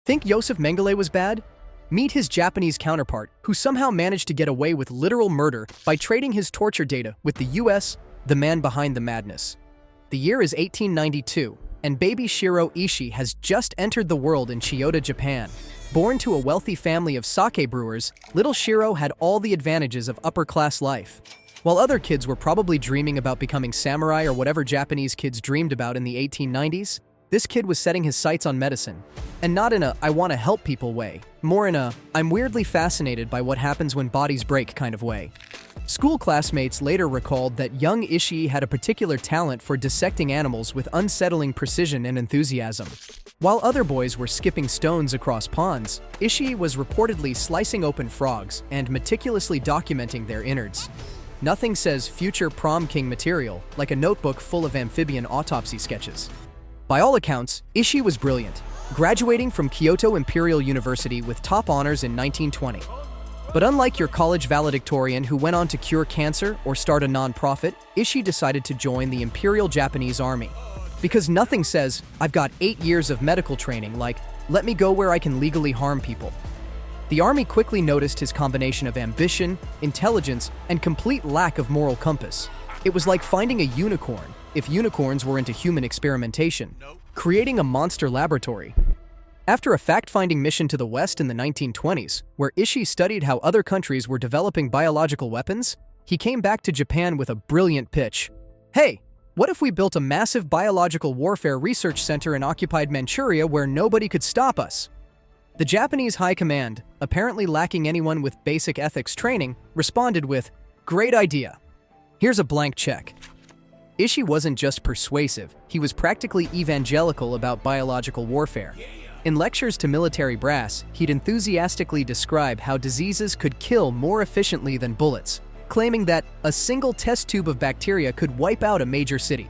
Think Joseph Mengele was bad? Meet his Japanese counterpart, who somehow managed to get away with literal murder by trading his torture data with the US, the man behind the madness. The year is 1892, and baby Shirō Ishii has just entered the world in Chiyoda, Japan. Born to a wealthy family of sake brewers, little Shiro had all the advantages of upper-class life. While other kids were probably dreaming about becoming samurai or whatever Japanese kids dreamed about in the 1890s, this kid was setting his sights on medicine. And not in a "I want to help people" way, more in a "I'm weirdly fascinated by what happens when bodies break" kind of way. School classmates later recalled that young Ishii had a particular talent for dissecting animals with unsettling precision and enthusiasm. While other boys were skipping stones across ponds, Ishii was reportedly slicing open frogs and meticulously documenting their innards. Nothing says future prom king material like a notebook full of amphibian autopsy sketches. By all accounts, Ishii was brilliant, graduating from Kyoto Imperial University with top honors in 1920. But unlike your college valedictorian who went on to cure cancer or start a non-profit, Ishii decided to join the Imperial Japanese Army. Because nothing says, "I've got 8 years of medical training," like, "let me go where I can legally harm people." The army quickly noticed his combination of ambition, intelligence, and complete lack of moral compass. It was like finding a unicorn, if unicorns were into human experimentation, creating a monster laboratory. After a fact-finding mission to the West in the 1920s, where Ishii studied how other countries were developing biological weapons, he came back to Japan with a brilliant pitch. "Hey, what if we built a massive biological warfare research center in occupied Manchuria where nobody could stop us?" The Japanese High Command, apparently lacking anyone with basic ethics training, responded with, "Great idea. Here's a blank check." Ishii wasn't just persuasive, he was practically evangelical about biological warfare. In lectures to military brass, he'd enthusiastically describe how diseases could kill more efficiently than bullets, claiming that a single test tube of bacteria could wipe out a major city.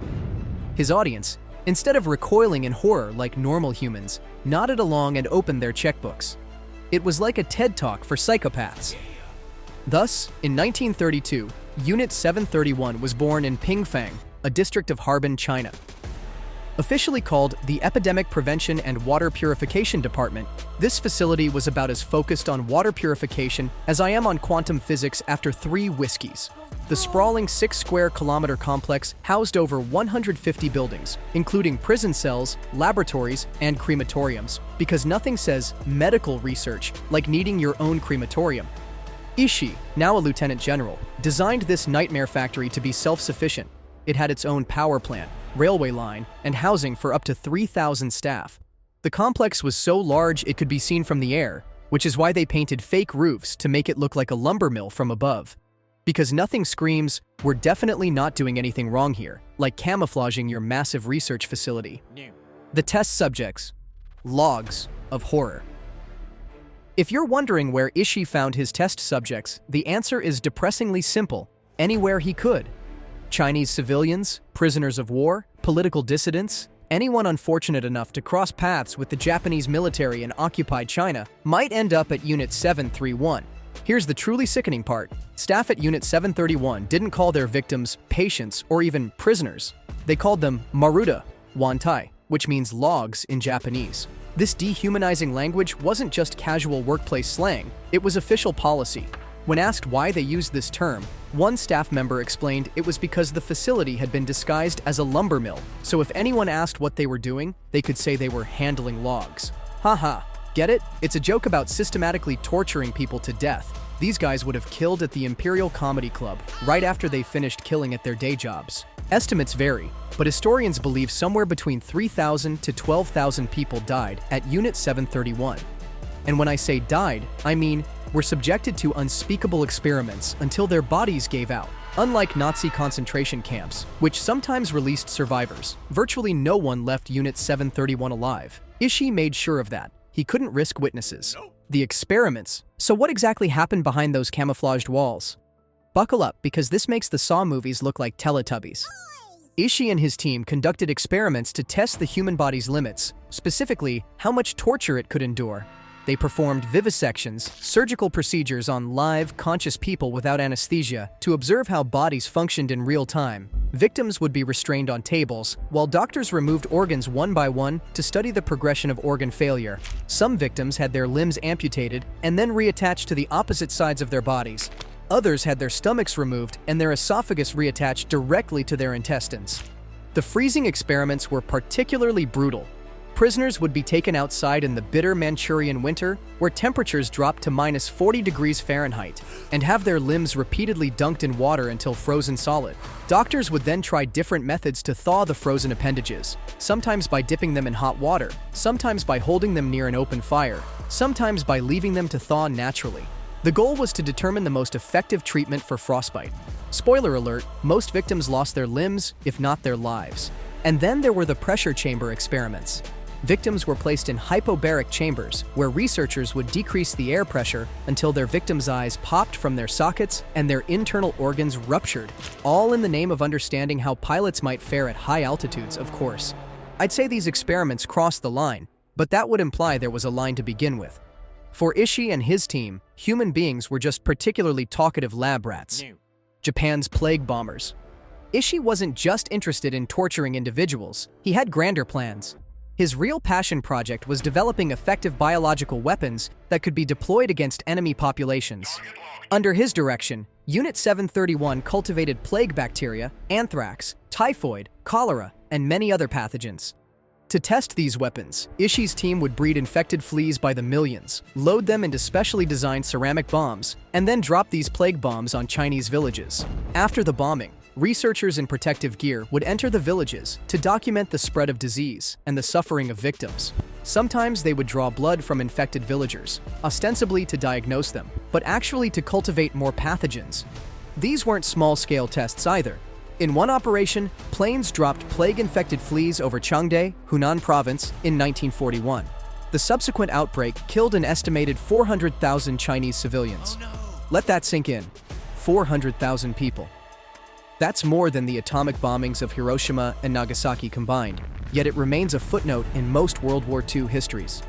His audience, instead of recoiling in horror like normal humans, nodded along and opened their checkbooks. It was like a TED Talk for psychopaths. Thus, in 1932, Unit 731 was born in Pingfang, a district of Harbin, China. Officially called the Epidemic Prevention and Water Purification Department, this facility was about as focused on water purification as I am on quantum physics after 3 whiskeys. The sprawling 6-square-kilometer complex housed over 150 buildings, including prison cells, laboratories, and crematoriums, because nothing says medical research like needing your own crematorium. Ishii, now a lieutenant general, designed this nightmare factory to be self-sufficient. It had its own power plant, railway line, and housing for up to 3,000 staff. The complex was so large it could be seen from the air, which is why they painted fake roofs to make it look like a lumber mill from above. Because nothing screams, "We're definitely not doing anything wrong here," like camouflaging your massive research facility. The test subjects. Logs of horror. If you're wondering where Ishii found his test subjects, the answer is depressingly simple: anywhere he could. Chinese civilians, prisoners of war, political dissidents, anyone unfortunate enough to cross paths with the Japanese military in occupied China might end up at Unit 731. Here's the truly sickening part. Staff at Unit 731 didn't call their victims patients or even prisoners. They called them maruda, wantai, which means logs in Japanese. This dehumanizing language wasn't just casual workplace slang, it was official policy. When asked why they used this term, one staff member explained it was because the facility had been disguised as a lumber mill, so if anyone asked what they were doing, they could say they were handling logs. Haha, get it? It's a joke about systematically torturing people to death. These guys would have killed at the Imperial Comedy Club right after they finished killing at their day jobs. Estimates vary, but historians believe somewhere between 3,000 to 12,000 people died at Unit 731. And when I say died, I mean were subjected to unspeakable experiments until their bodies gave out. Unlike Nazi concentration camps, which sometimes released survivors, virtually no one left Unit 731 alive. Ishii made sure of that. He couldn't risk witnesses. The experiments. So what exactly happened behind those camouflaged walls? Buckle up, because this makes the Saw movies look like Teletubbies. Ishii and his team conducted experiments to test the human body's limits, specifically how much torture it could endure. They performed vivisections, surgical procedures on live, conscious people without anesthesia to observe how bodies functioned in real time. Victims would be restrained on tables, while doctors removed organs one by one to study the progression of organ failure. Some victims had their limbs amputated and then reattached to the opposite sides of their bodies. Others had their stomachs removed and their esophagus reattached directly to their intestines. The freezing experiments were particularly brutal. Prisoners would be taken outside in the bitter Manchurian winter, where temperatures dropped to -40 degrees Fahrenheit, and have their limbs repeatedly dunked in water until frozen solid. Doctors would then try different methods to thaw the frozen appendages, sometimes by dipping them in hot water, sometimes by holding them near an open fire, sometimes by leaving them to thaw naturally. The goal was to determine the most effective treatment for frostbite. Spoiler alert, most victims lost their limbs, if not their lives. And then there were the pressure chamber experiments. Victims were placed in hypobaric chambers, where researchers would decrease the air pressure until their victims' eyes popped from their sockets and their internal organs ruptured, all in the name of understanding how pilots might fare at high altitudes, of course. I'd say these experiments crossed the line, but that would imply there was a line to begin with. For Ishii and his team, human beings were just particularly talkative lab rats. Japan's plague bombers. Ishii wasn't just interested in torturing individuals, he had grander plans. His real passion project was developing effective biological weapons that could be deployed against enemy populations. Under his direction, Unit 731 cultivated plague bacteria, anthrax, typhoid, cholera, and many other pathogens. To test these weapons, Ishii's team would breed infected fleas by the millions, load them into specially designed ceramic bombs, and then drop these plague bombs on Chinese villages. After the bombing, researchers in protective gear would enter the villages to document the spread of disease and the suffering of victims. Sometimes they would draw blood from infected villagers, ostensibly to diagnose them, but actually to cultivate more pathogens. These weren't small-scale tests either. In one operation, planes dropped plague-infected fleas over Changde, Hunan province, in 1941. The subsequent outbreak killed an estimated 400,000 Chinese civilians. Let that sink in. 400,000 people. That's more than the atomic bombings of Hiroshima and Nagasaki combined, yet it remains a footnote in most World War II histories.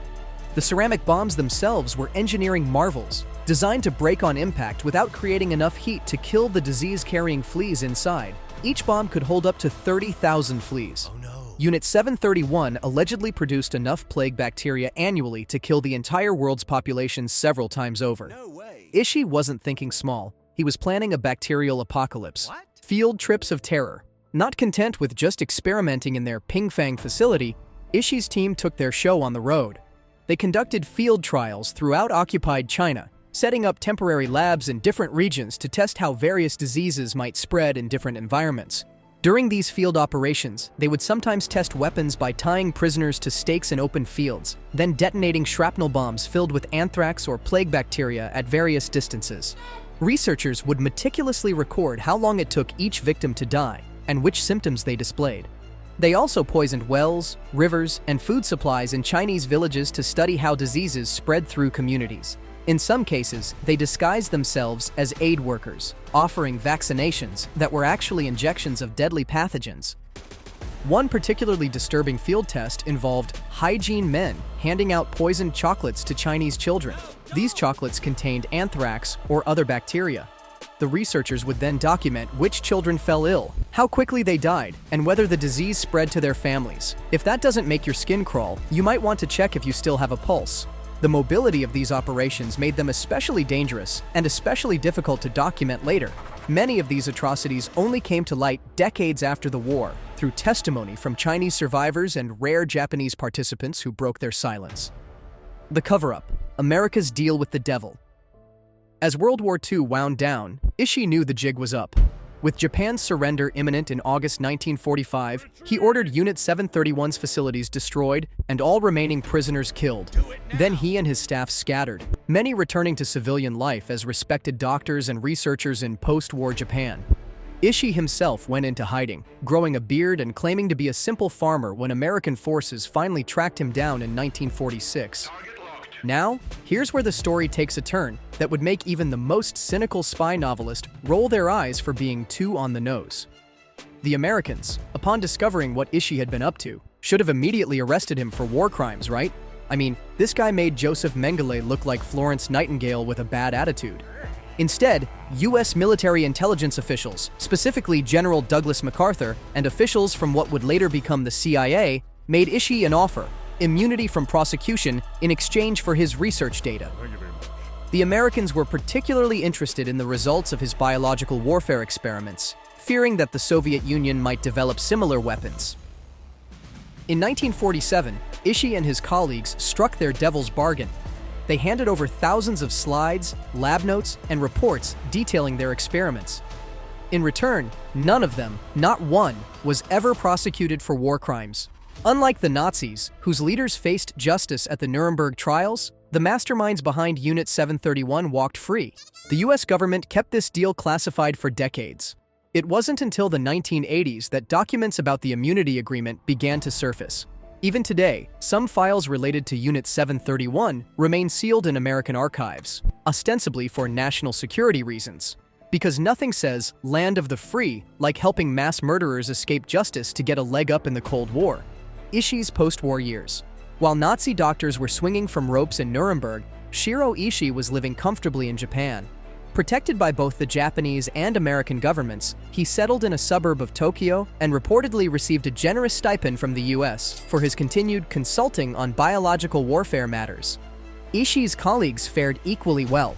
The ceramic bombs themselves were engineering marvels, designed to break on impact without creating enough heat to kill the disease-carrying fleas inside. Each bomb could hold up to 30,000 fleas. Unit 731 allegedly produced enough plague bacteria annually to kill the entire world's population several times over. Ishii wasn't thinking small. He was planning a bacterial apocalypse. Field trips of terror. Not content with just experimenting in their Pingfang facility, Ishii's team took their show on the road. They conducted field trials throughout occupied China, setting up temporary labs in different regions to test how various diseases might spread in different environments. During these field operations, they would sometimes test weapons by tying prisoners to stakes in open fields, then detonating shrapnel bombs filled with anthrax or plague bacteria at various distances. Researchers would meticulously record how long it took each victim to die and which symptoms they displayed. They also poisoned wells, rivers, and food supplies in Chinese villages to study how diseases spread through communities. In some cases, they disguised themselves as aid workers, offering vaccinations that were actually injections of deadly pathogens. One particularly disturbing field test involved hygiene men handing out poisoned chocolates to Chinese children. These chocolates contained anthrax or other bacteria. The researchers would then document which children fell ill, how quickly they died, and whether the disease spread to their families. If that doesn't make your skin crawl, you might want to check if you still have a pulse. The mobility of these operations made them especially dangerous and especially difficult to document later. Many of these atrocities only came to light decades after the war, through testimony from Chinese survivors and rare Japanese participants who broke their silence. The cover-up, America's deal with the devil. As World War II wound down, Ishii knew the jig was up. With Japan's surrender imminent in August 1945, he ordered Unit 731's facilities destroyed and all remaining prisoners killed. Then he and his staff scattered, many returning to civilian life as respected doctors and researchers in post-war Japan. Ishii himself went into hiding, growing a beard and claiming to be a simple farmer when American forces finally tracked him down in 1946. Now, here's where the story takes a turn that would make even the most cynical spy novelist roll their eyes for being too on the nose. The Americans, upon discovering what Ishii had been up to, should have immediately arrested him for war crimes, right? I mean, this guy made Joseph Mengele look like Florence Nightingale with a bad attitude. Instead, US military intelligence officials, specifically General Douglas MacArthur and officials from what would later become the CIA, made Ishii an offer, immunity from prosecution in exchange for his research data. The Americans were particularly interested in the results of his biological warfare experiments, fearing that the Soviet Union might develop similar weapons. In 1947, Ishii and his colleagues struck their devil's bargain. They handed over thousands of slides, lab notes, and reports detailing their experiments. In return, none of them, not one, was ever prosecuted for war crimes. Unlike the Nazis, whose leaders faced justice at the Nuremberg trials, the masterminds behind Unit 731 walked free. The US government kept this deal classified for decades. It wasn't until the 1980s that documents about the immunity agreement began to surface. Even today, some files related to Unit 731 remain sealed in American archives, ostensibly for national security reasons. Because nothing says land of the free like helping mass murderers escape justice to get a leg up in the Cold War. Ishii's post-war years. While Nazi doctors were swinging from ropes in Nuremberg, Shirō Ishii was living comfortably in Japan. Protected by both the Japanese and American governments, he settled in a suburb of Tokyo and reportedly received a generous stipend from the US for his continued consulting on biological warfare matters. Ishii's colleagues fared equally well.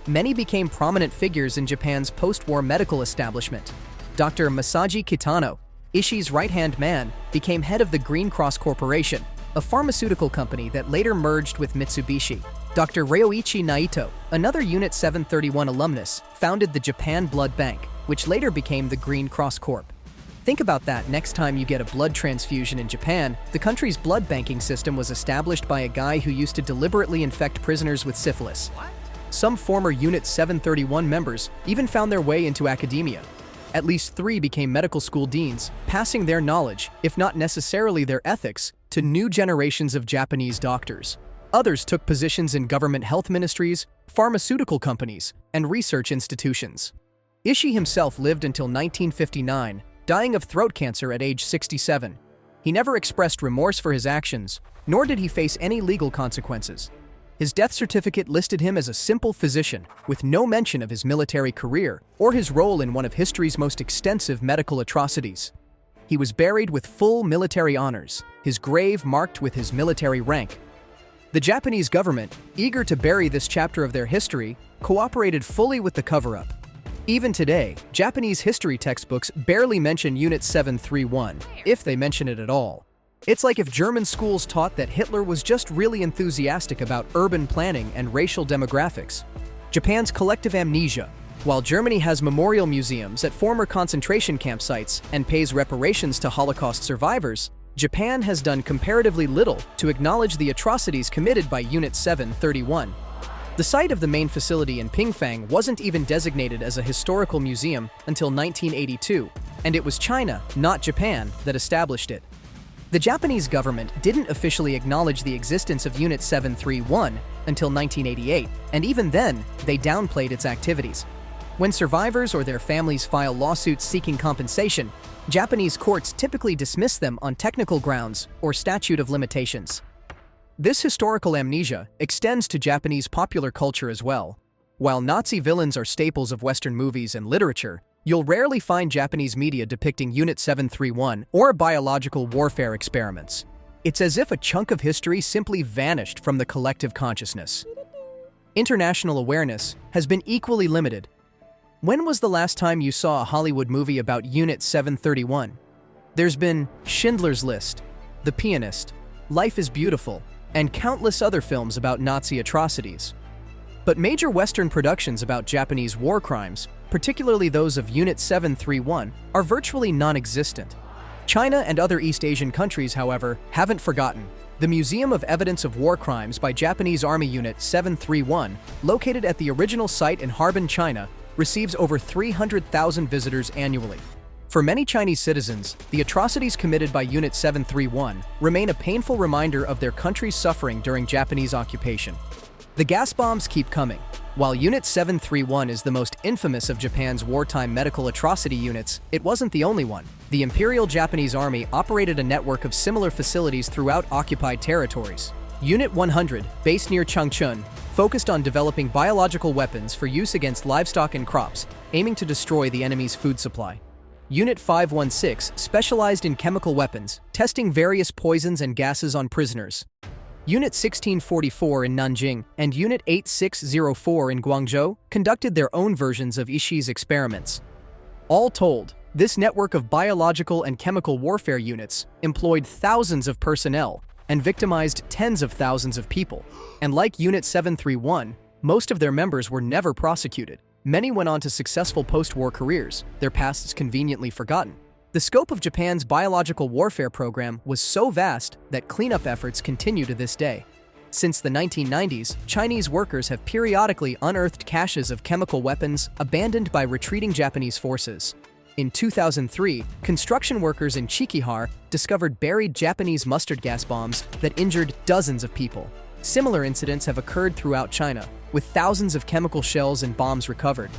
Many became prominent figures in Japan's post-war medical establishment. Dr. Masaji Kitano, Ishii's right-hand man, became head of the Green Cross Corporation, a pharmaceutical company that later merged with Mitsubishi. Dr. Ryoichi Naito, another Unit 731 alumnus, founded the Japan Blood Bank, which later became the Green Cross Corp. Think about that next time you get a blood transfusion in Japan. The country's blood banking system was established by a guy who used to deliberately infect prisoners with syphilis. Some former Unit 731 members even found their way into academia. At least 3 became medical school deans, passing their knowledge, if not necessarily their ethics, to new generations of Japanese doctors. Others took positions in government health ministries, pharmaceutical companies, and research institutions. Ishii himself lived until 1959, dying of throat cancer at age 67. He never expressed remorse for his actions, nor did he face any legal consequences. His death certificate listed him as a simple physician, with no mention of his military career or his role in one of history's most extensive medical atrocities. He was buried with full military honors, his grave marked with his military rank. The Japanese government, eager to bury this chapter of their history, cooperated fully with the cover-up. Even today, Japanese history textbooks barely mention Unit 731, if they mention it at all. It's like if German schools taught that Hitler was just really enthusiastic about urban planning and racial demographics. Japan's collective amnesia. While Germany has memorial museums at former concentration camp sites and pays reparations to Holocaust survivors, Japan has done comparatively little to acknowledge the atrocities committed by Unit 731. The site of the main facility in Pingfang wasn't even designated as a historical museum until 1982, and it was China, not Japan, that established it. The Japanese government didn't officially acknowledge the existence of Unit 731 until 1988, and even then, they downplayed its activities. When survivors or their families file lawsuits seeking compensation, Japanese courts typically dismiss them on technical grounds or statute of limitations. This historical amnesia extends to Japanese popular culture as well. While Nazi villains are staples of Western movies and literature, you'll rarely find Japanese media depicting Unit 731 or biological warfare experiments. It's as if a chunk of history simply vanished from the collective consciousness. International awareness has been equally limited. When was the last time you saw a Hollywood movie about Unit 731? There's been Schindler's List, The Pianist, Life is Beautiful, and countless other films about Nazi atrocities. But major Western productions about Japanese war crimes, particularly those of Unit 731, are virtually non-existent. China and other East Asian countries, however, haven't forgotten. The Museum of Evidence of War Crimes by Japanese Army Unit 731, located at the original site in Harbin, China, receives over 300,000 visitors annually. For many Chinese citizens, the atrocities committed by Unit 731 remain a painful reminder of their country's suffering during Japanese occupation. The gas bombs keep coming. While Unit 731 is the most infamous of Japan's wartime medical atrocity units, it wasn't the only one. The Imperial Japanese Army operated a network of similar facilities throughout occupied territories. Unit 100, based near Changchun, focused on developing biological weapons for use against livestock and crops, aiming to destroy the enemy's food supply. Unit 516, specialized in chemical weapons, testing various poisons and gases on prisoners. Unit 1644 in Nanjing and Unit 8604 in Guangzhou conducted their own versions of Ishii's experiments. All told, this network of biological and chemical warfare units employed thousands of personnel and victimized tens of thousands of people. And like Unit 731, most of their members were never prosecuted. Many went on to successful post-war careers, their pasts conveniently forgotten. The scope of Japan's biological warfare program was so vast that cleanup efforts continue to this day. Since the 1990s, Chinese workers have periodically unearthed caches of chemical weapons abandoned by retreating Japanese forces. In 2003, construction workers in Chikihar discovered buried Japanese mustard gas bombs that injured dozens of people. Similar incidents have occurred throughout China, with thousands of chemical shells and bombs recovered.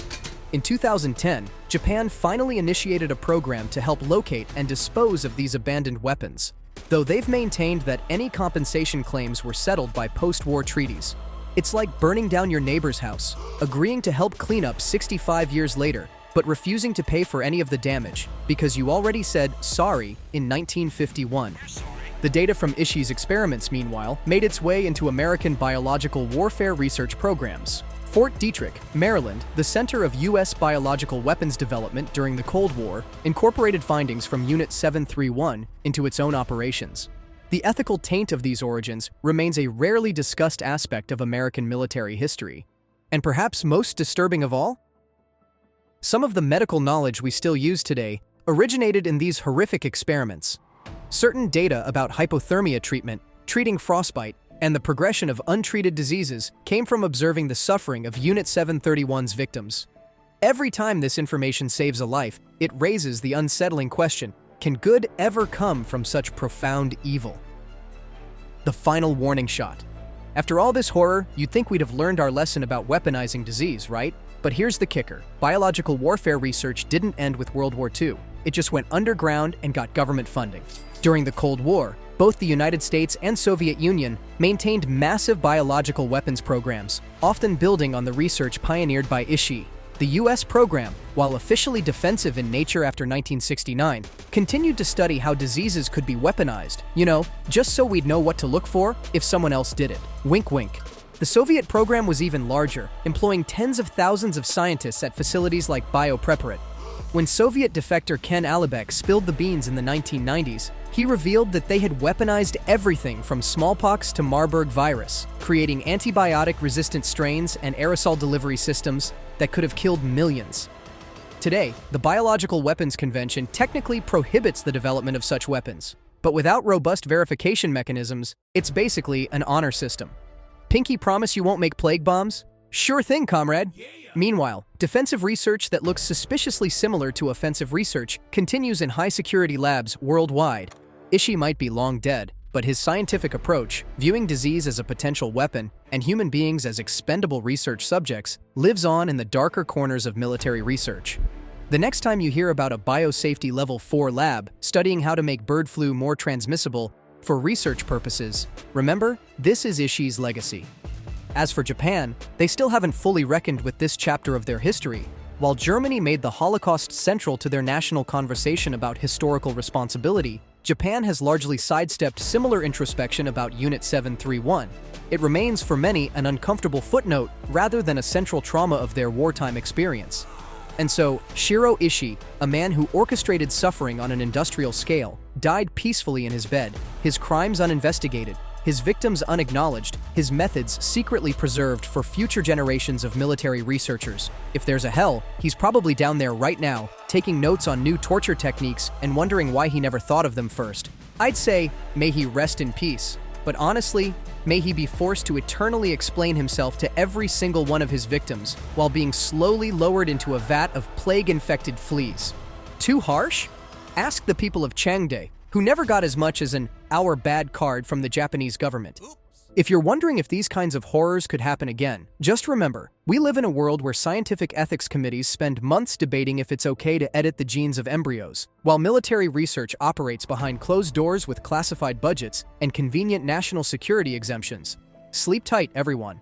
In 2010, Japan finally initiated a program to help locate and dispose of these abandoned weapons, though they've maintained that any compensation claims were settled by post-war treaties. It's like burning down your neighbor's house, agreeing to help clean up 65 years later, but refusing to pay for any of the damage because you already said sorry in 1951. The data from Ishii's experiments, meanwhile, made its way into American biological warfare research programs. Fort Detrick, Maryland, the center of U.S. biological weapons development during the Cold War, incorporated findings from Unit 731 into its own operations. The ethical taint of these origins remains a rarely discussed aspect of American military history. And perhaps most disturbing of all? Some of the medical knowledge we still use today originated in these horrific experiments. Certain data about hypothermia treatment, treating frostbite, and the progression of untreated diseases came from observing the suffering of Unit 731's victims. Every time this information saves a life, it raises the unsettling question, can good ever come from such profound evil? The final warning shot. After all this horror, you'd think we'd have learned our lesson about weaponizing disease, right? But here's the kicker. Biological warfare research didn't end with World War II. It just went underground and got government funding. During the Cold War, both the United States and Soviet Union maintained massive biological weapons programs, often building on the research pioneered by Ishii. The US program, while officially defensive in nature after 1969, continued to study how diseases could be weaponized, just so we'd know what to look for if someone else did it. Wink wink. The Soviet program was even larger, employing tens of thousands of scientists at facilities like Biopreparat. When Soviet defector Ken Alibek spilled the beans in the 1990s, he revealed that they had weaponized everything from smallpox to Marburg virus, creating antibiotic-resistant strains and aerosol delivery systems that could have killed millions. Today, the Biological Weapons Convention technically prohibits the development of such weapons, but without robust verification mechanisms, it's basically an honor system. Pinky promise you won't make plague bombs? Sure thing, comrade. Meanwhile, defensive research that looks suspiciously similar to offensive research continues in high-security labs worldwide. Ishii might be long dead, but his scientific approach, viewing disease as a potential weapon and human beings as expendable research subjects, lives on in the darker corners of military research. The next time you hear about a biosafety level 4 lab studying how to make bird flu more transmissible for research purposes, remember, this is Ishii's legacy. As for Japan, they still haven't fully reckoned with this chapter of their history. While Germany made the Holocaust central to their national conversation about historical responsibility, Japan has largely sidestepped similar introspection about Unit 731. It remains for many an uncomfortable footnote rather than a central trauma of their wartime experience. And so, Shirō Ishii, a man who orchestrated suffering on an industrial scale, died peacefully in his bed, his crimes uninvestigated, his victims unacknowledged, his methods secretly preserved for future generations of military researchers. If there's a hell, he's probably down there right now, taking notes on new torture techniques and wondering why he never thought of them first. I'd say, may he rest in peace. But honestly, may he be forced to eternally explain himself to every single one of his victims while being slowly lowered into a vat of plague-infected fleas. Too harsh? Ask the people of Changde, who never got as much as an "our bad" card from the Japanese government. If you're wondering if these kinds of horrors could happen again, just remember, we live in a world where scientific ethics committees spend months debating if it's okay to edit the genes of embryos, while military research operates behind closed doors with classified budgets and convenient national security exemptions. Sleep tight, everyone.